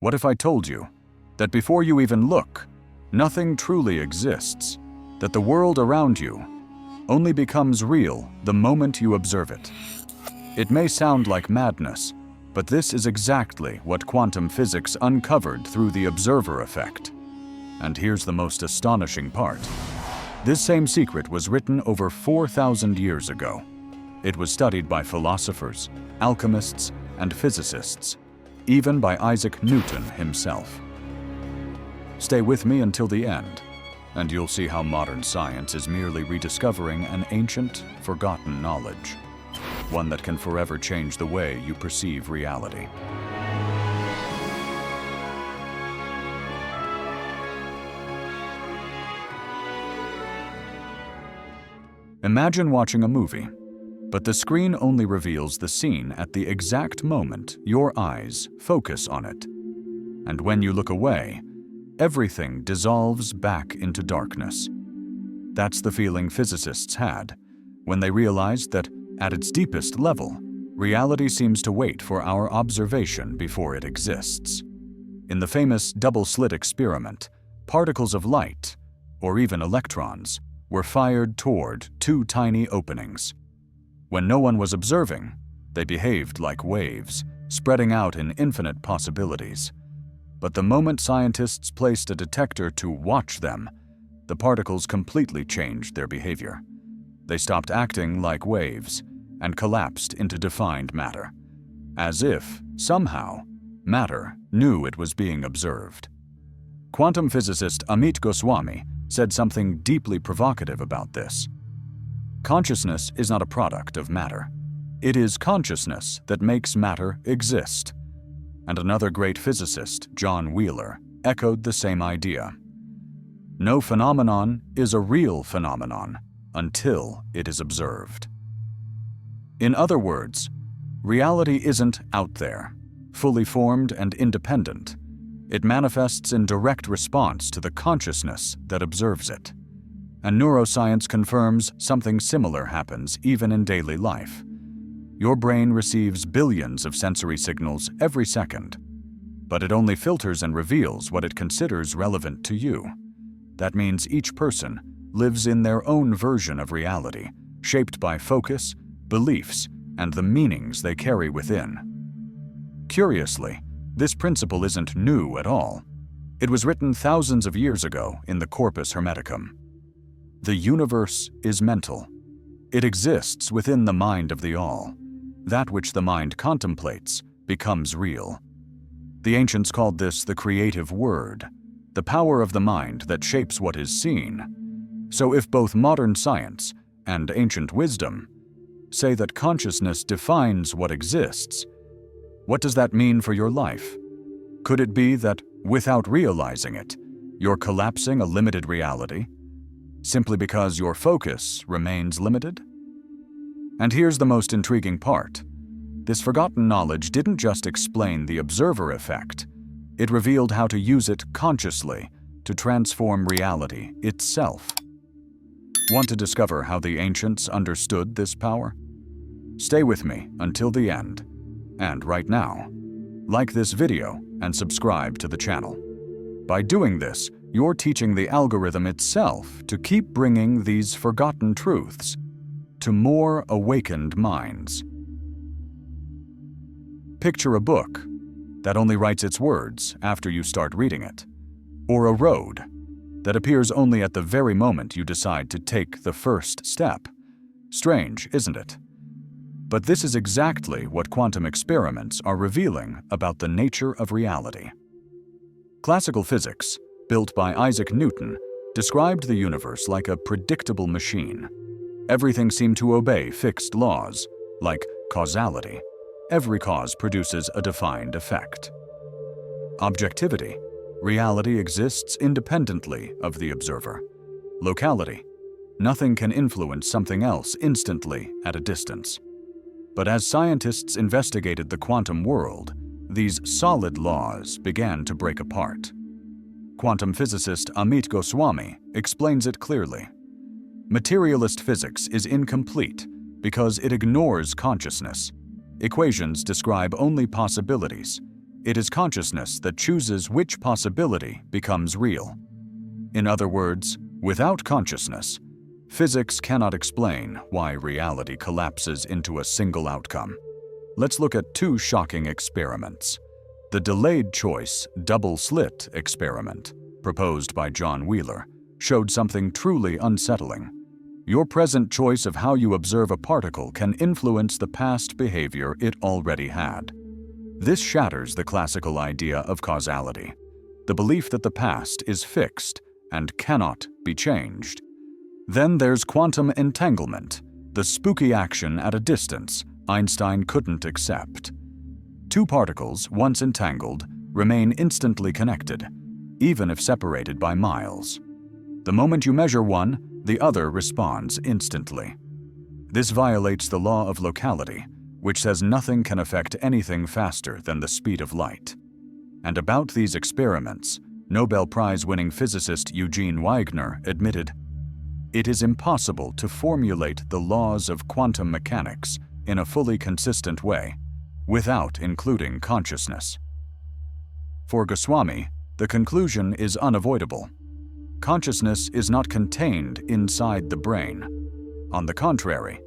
What if I told you that before you even look, nothing truly exists, that the world around you only becomes real the moment you observe it? It may sound like madness, but this is exactly what quantum physics uncovered through the observer effect. And here's the most astonishing part. This same secret was written over 4,000 years ago. It was studied by philosophers, alchemists, and physicists, even by Isaac Newton himself. Stay with me until the end, and you'll see how modern science is merely rediscovering an ancient, forgotten knowledge, one that can forever change the way you perceive reality. Imagine watching a movie, but the screen only reveals the scene at the exact moment your eyes focus on it. And when you look away, everything dissolves back into darkness. That's the feeling physicists had when they realized that, at its deepest level, reality seems to wait for our observation before it exists. In the famous double-slit experiment, particles of light, or even electrons, were fired toward two tiny openings. When no one was observing, they behaved like waves, spreading out in infinite possibilities. But the moment scientists placed a detector to watch them, the particles completely changed their behavior. They stopped acting like waves and collapsed into defined matter, as if, somehow, matter knew it was being observed. Quantum physicist Amit Goswami said something deeply provocative about this. Consciousness is not a product of matter. It is consciousness that makes matter exist. And another great physicist, John Wheeler, echoed the same idea. No phenomenon is a real phenomenon until it is observed. In other words, reality isn't out there, fully formed and independent. It manifests in direct response to the consciousness that observes it. And neuroscience confirms something similar happens even in daily life. Your brain receives billions of sensory signals every second, but it only filters and reveals what it considers relevant to you. That means each person lives in their own version of reality, shaped by focus, beliefs, and the meanings they carry within. Curiously, this principle isn't new at all. It was written thousands of years ago in the Corpus Hermeticum. The universe is mental. It exists within the mind of the all. That which the mind contemplates becomes real. The ancients called this the creative word, the power of the mind that shapes what is seen. So if both modern science and ancient wisdom say that consciousness defines what exists, what does that mean for your life? Could it be that, without realizing it, you're collapsing a limited reality, simply because your focus remains limited? And here's the most intriguing part. This forgotten knowledge didn't just explain the observer effect. It revealed how to use it consciously to transform reality itself. Want to discover how the ancients understood this power? Stay with me until the end. And right now, like this video and subscribe to the channel. By doing this, you're teaching the algorithm itself to keep bringing these forgotten truths to more awakened minds. Picture a book that only writes its words after you start reading it, or a road that appears only at the very moment you decide to take the first step. Strange, isn't it? But this is exactly what quantum experiments are revealing about the nature of reality. Classical physics, built by Isaac Newton, described the universe like a predictable machine. Everything seemed to obey fixed laws, like causality. Every cause produces a defined effect. Objectivity. Reality exists independently of the observer. Locality. Nothing can influence something else instantly at a distance. But as scientists investigated the quantum world, these solid laws began to break apart. Quantum physicist Amit Goswami explains it clearly. Materialist physics is incomplete because it ignores consciousness. Equations describe only possibilities. It is consciousness that chooses which possibility becomes real. In other words, without consciousness, physics cannot explain why reality collapses into a single outcome. Let's look at two shocking experiments. The delayed choice double-slit experiment, proposed by John Wheeler, showed something truly unsettling. Your present choice of how you observe a particle can influence the past behavior it already had. This shatters the classical idea of causality, the belief that the past is fixed and cannot be changed. Then there's quantum entanglement, the spooky action at a distance Einstein couldn't accept. Two particles, once entangled, remain instantly connected, even if separated by miles. The moment you measure one, the other responds instantly. This violates the law of locality, which says nothing can affect anything faster than the speed of light. And about these experiments, Nobel Prize-winning physicist Eugene Wigner admitted, "It is impossible to formulate the laws of quantum mechanics in a fully consistent way without including consciousness." For Goswami, the conclusion is unavoidable. Consciousness is not contained inside the brain. On the contrary,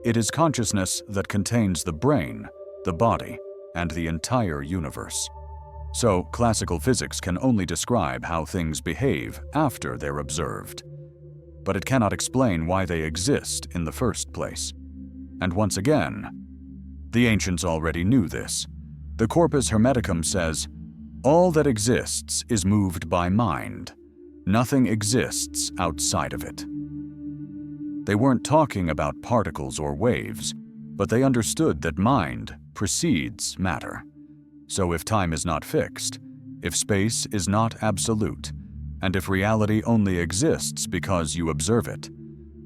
it is consciousness that contains the brain, the body, and the entire universe. So, classical physics can only describe how things behave after they're observed. But it cannot explain why they exist in the first place. And once again, the ancients already knew this. The Corpus Hermeticum says, "All that exists is moved by mind. Nothing exists outside of it." They weren't talking about particles or waves, but they understood that mind precedes matter. So if time is not fixed, if space is not absolute, and if reality only exists because you observe it,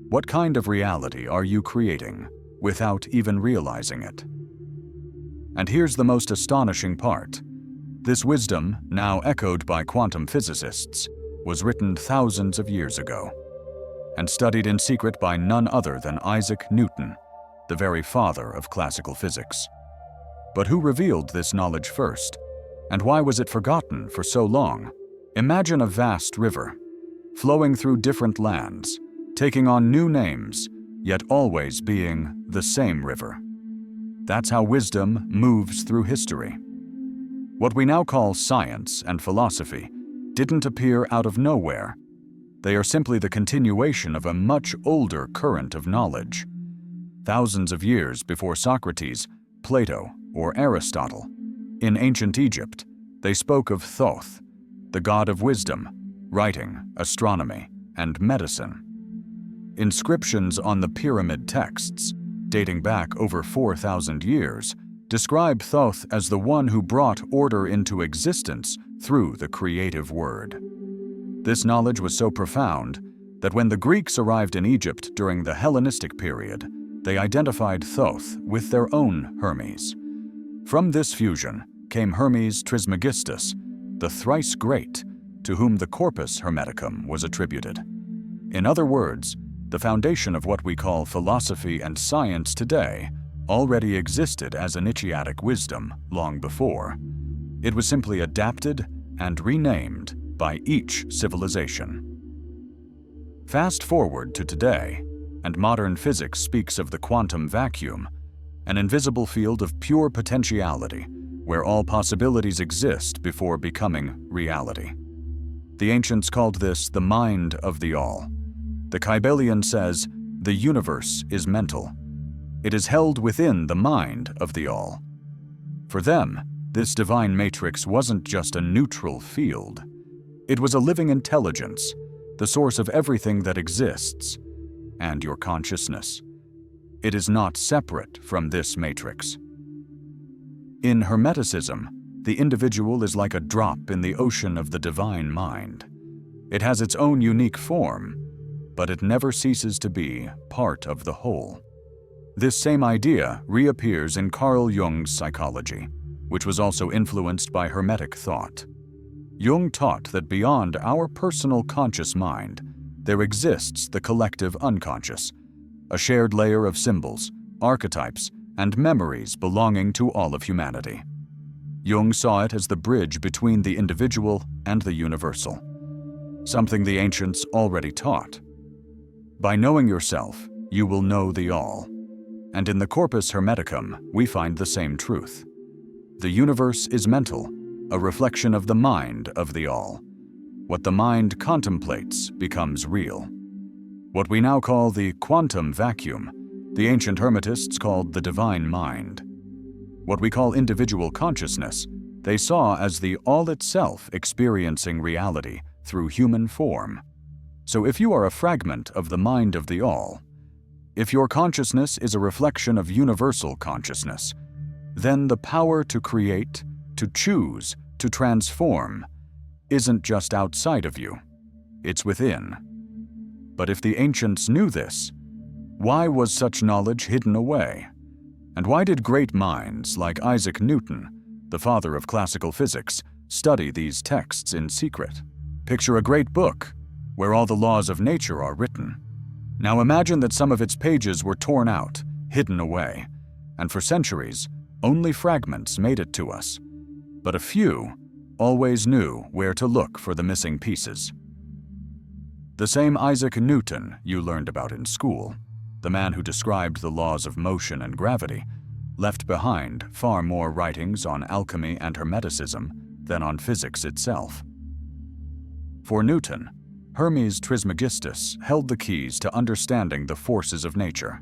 what kind of reality are you creating without even realizing it? And here's the most astonishing part. This wisdom, now echoed by quantum physicists, was written thousands of years ago, and studied in secret by none other than Isaac Newton, the very father of classical physics. But who revealed this knowledge first? And why was it forgotten for so long? Imagine a vast river, flowing through different lands, taking on new names, yet always being the same river. That's how wisdom moves through history. What we now call science and philosophy didn't appear out of nowhere. They are simply the continuation of a much older current of knowledge. Thousands of years before Socrates, Plato, or Aristotle, in ancient Egypt, they spoke of Thoth, the god of wisdom, writing, astronomy, and medicine. Inscriptions on the pyramid texts, dating back over 4,000 years, describe Thoth as the one who brought order into existence through the creative word. This knowledge was so profound that when the Greeks arrived in Egypt during the Hellenistic period, they identified Thoth with their own Hermes. From this fusion came Hermes Trismegistus, the thrice great, to whom the Corpus Hermeticum was attributed. In other words, the foundation of what we call philosophy and science today already existed as initiatic wisdom long before. It was simply adapted and renamed by each civilization. Fast forward to today, and modern physics speaks of the quantum vacuum, an invisible field of pure potentiality where all possibilities exist before becoming reality. The ancients called this the mind of the all. The Kybalion says, the universe is mental. It is held within the mind of the all. For them, this divine matrix wasn't just a neutral field. It was a living intelligence, the source of everything that exists, and your consciousness. It is not separate from this matrix. In Hermeticism, the individual is like a drop in the ocean of the divine mind. It has its own unique form, but it never ceases to be part of the whole. This same idea reappears in Carl Jung's psychology, which was also influenced by Hermetic thought. Jung taught that beyond our personal conscious mind, there exists the collective unconscious, a shared layer of symbols, archetypes, and memories belonging to all of humanity. Jung saw it as the bridge between the individual and the universal, something the ancients already taught. By knowing yourself, you will know the all. And in the Corpus Hermeticum, we find the same truth. The universe is mental, a reflection of the mind of the all. What the mind contemplates becomes real. What we now call the quantum vacuum, the ancient Hermetists called the divine mind. What we call individual consciousness, they saw as the all itself experiencing reality through human form. So if you are a fragment of the mind of the all, if your consciousness is a reflection of universal consciousness, then the power to create, to choose, to transform, isn't just outside of you, it's within. But if the ancients knew this, why was such knowledge hidden away? And why did great minds like Isaac Newton, the father of classical physics, study these texts in secret? Picture a great book where all the laws of nature are written. Now imagine that some of its pages were torn out, hidden away, and for centuries, only fragments made it to us. But a few always knew where to look for the missing pieces. The same Isaac Newton you learned about in school, the man who described the laws of motion and gravity, left behind far more writings on alchemy and Hermeticism than on physics itself. For Newton, Hermes Trismegistus held the keys to understanding the forces of nature.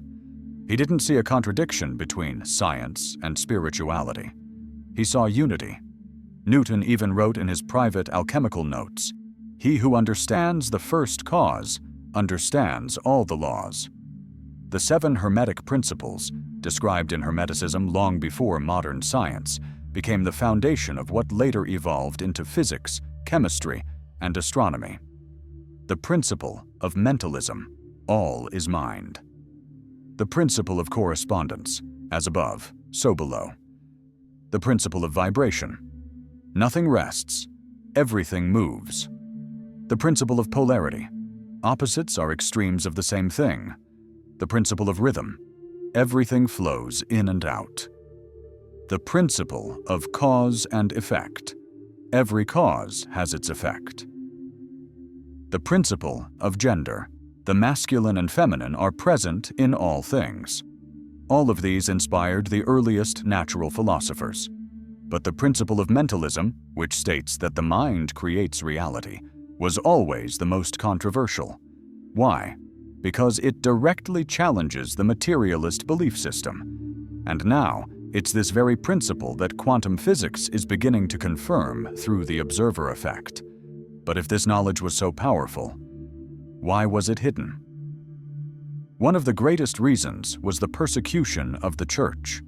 He didn't see a contradiction between science and spirituality. He saw unity. Newton even wrote in his private alchemical notes, "He who understands the first cause understands all the laws." The 7 Hermetic principles, described in Hermeticism long before modern science, became the foundation of what later evolved into physics, chemistry, and astronomy. The principle of mentalism, all is mind. The principle of correspondence, as above, so below. The principle of vibration, nothing rests, everything moves. The principle of polarity, opposites are extremes of the same thing. The principle of rhythm, everything flows in and out. The principle of cause and effect, every cause has its effect. The principle of gender, the masculine and feminine are present in all things. All of these inspired the earliest natural philosophers. But the principle of mentalism, which states that the mind creates reality, was always the most controversial. Why? Because it directly challenges the materialist belief system. And now, it's this very principle that quantum physics is beginning to confirm through the observer effect. But if this knowledge was so powerful, why was it hidden? One of the greatest reasons was the persecution of the Church.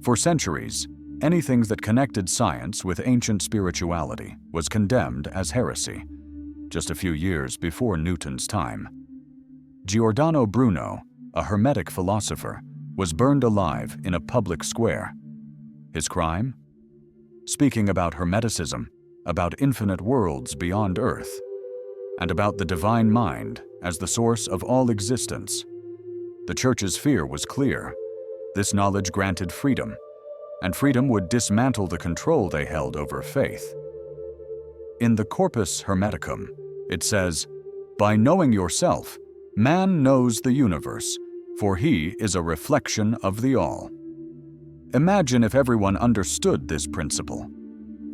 For centuries, anything that connected science with ancient spirituality was condemned as heresy, just a few years before Newton's time. Giordano Bruno, a Hermetic philosopher, was burned alive in a public square. His crime? Speaking about Hermeticism, about infinite worlds beyond Earth, and about the divine mind as the source of all existence. The Church's fear was clear. This knowledge granted freedom, and freedom would dismantle the control they held over faith. In the Corpus Hermeticum, it says, "By knowing yourself, man knows the universe, for he is a reflection of the all." Imagine if everyone understood this principle.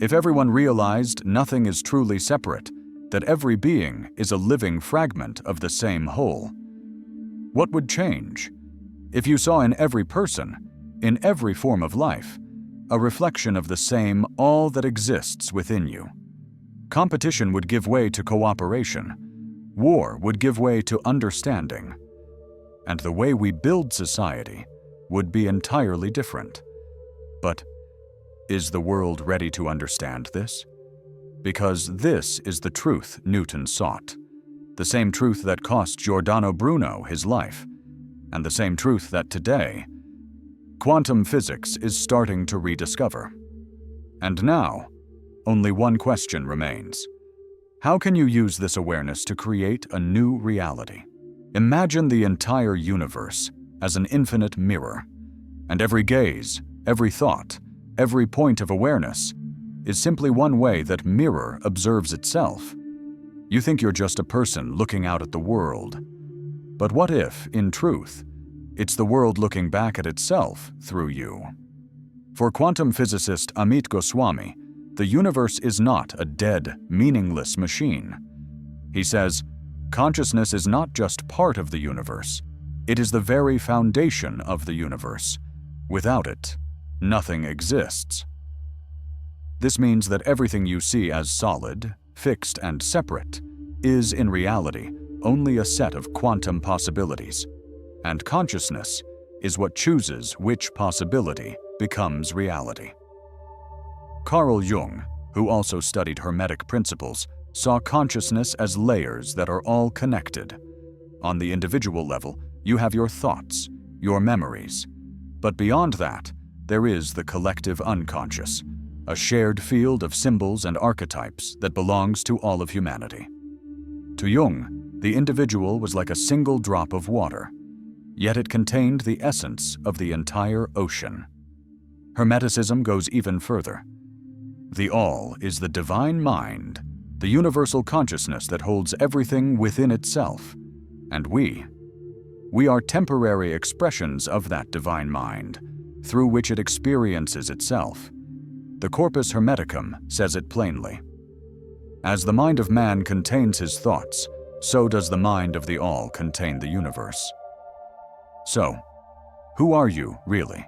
If everyone realized nothing is truly separate, that every being is a living fragment of the same whole. What would change? If you saw in every person, in every form of life, a reflection of the same all that exists within you. Competition would give way to cooperation. War would give way to understanding. And the way we build society would be entirely different. But is the world ready to understand this? Because this is the truth Newton sought. The same truth that cost Giordano Bruno his life, and the same truth that today, quantum physics is starting to rediscover. And now, only one question remains. How can you use this awareness to create a new reality? Imagine the entire universe as an infinite mirror, and every gaze, every thought, every point of awareness is simply one way that mirror observes itself. You think you're just a person looking out at the world. But what if, in truth, it's the world looking back at itself through you? For quantum physicist Amit Goswami, the universe is not a dead, meaningless machine. He says, consciousness is not just part of the universe, it is the very foundation of the universe. Without it, nothing exists. This means that everything you see as solid, fixed, and separate is, in reality, only a set of quantum possibilities, and consciousness is what chooses which possibility becomes reality. Carl Jung, who also studied Hermetic principles, saw consciousness as layers that are all connected. On the individual level, you have your thoughts, your memories. But beyond that, there is the collective unconscious, a shared field of symbols and archetypes that belongs to all of humanity. To Jung, the individual was like a single drop of water, yet it contained the essence of the entire ocean. Hermeticism goes even further. The All is the divine mind, the universal consciousness that holds everything within itself, and we are temporary expressions of that divine mind, through which it experiences itself. The Corpus Hermeticum says it plainly. As the mind of man contains his thoughts, so does the mind of the All contain the universe. So, who are you, really?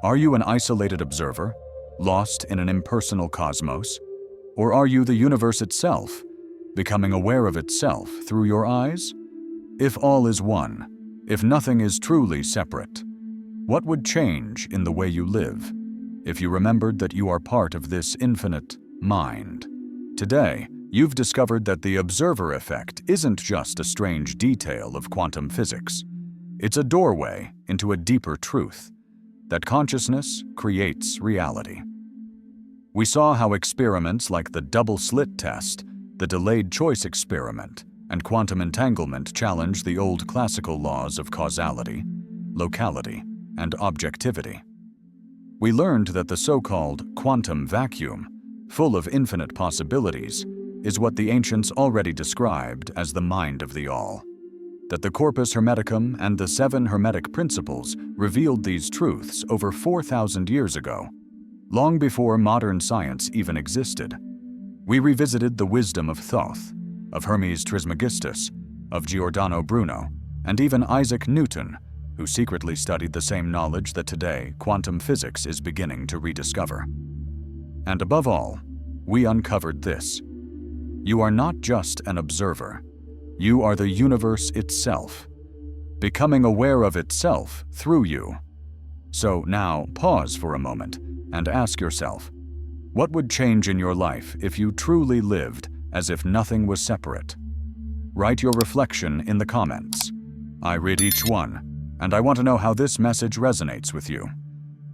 Are you an isolated observer, lost in an impersonal cosmos? Or are you the universe itself, becoming aware of itself through your eyes? If all is one, if nothing is truly separate, what would change in the way you live if you remembered that you are part of this infinite mind? Today, you've discovered that the observer effect isn't just a strange detail of quantum physics. It's a doorway into a deeper truth, that consciousness creates reality. We saw how experiments like the double-slit test, the delayed choice experiment, and quantum entanglement challenge the old classical laws of causality, locality, and objectivity. We learned that the so-called quantum vacuum, full of infinite possibilities, is what the ancients already described as the mind of the All. That the Corpus Hermeticum and the 7 Hermetic principles revealed these truths over 4,000 years ago, long before modern science even existed. We revisited the wisdom of Thoth, of Hermes Trismegistus, of Giordano Bruno, and even Isaac Newton, who secretly studied the same knowledge that today quantum physics is beginning to rediscover. And above all, we uncovered this. You are not just an observer. You are the universe itself, becoming aware of itself through you. So now pause for a moment and ask yourself, what would change in your life if you truly lived as if nothing was separate? Write your reflection in the comments. I read each one, and I want to know how this message resonates with you.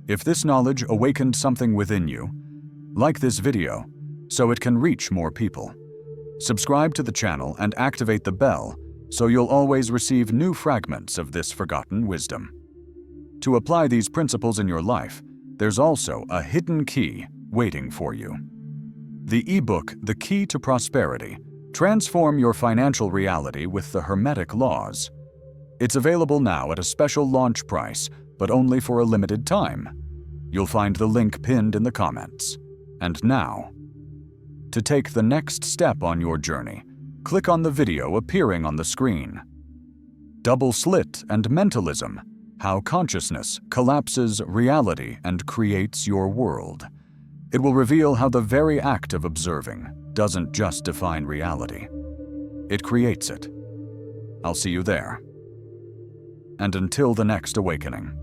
If this knowledge awakened something within you, like this video so it can reach more people. Subscribe to the channel and activate the bell so you'll always receive new fragments of this forgotten wisdom. To apply these principles in your life, there's also a hidden key waiting for you. The ebook, The Key to Prosperity, Transform Your Financial Reality with the Hermetic Laws. It's available now at a special launch price, but only for a limited time. You'll find the link pinned in the comments. And now, to take the next step on your journey, click on the video appearing on the screen. Double Slit and Mentalism: How Consciousness Collapses Reality and Creates Your World. It will reveal how the very act of observing doesn't just define reality. It creates it. I'll see you there. And until the next awakening.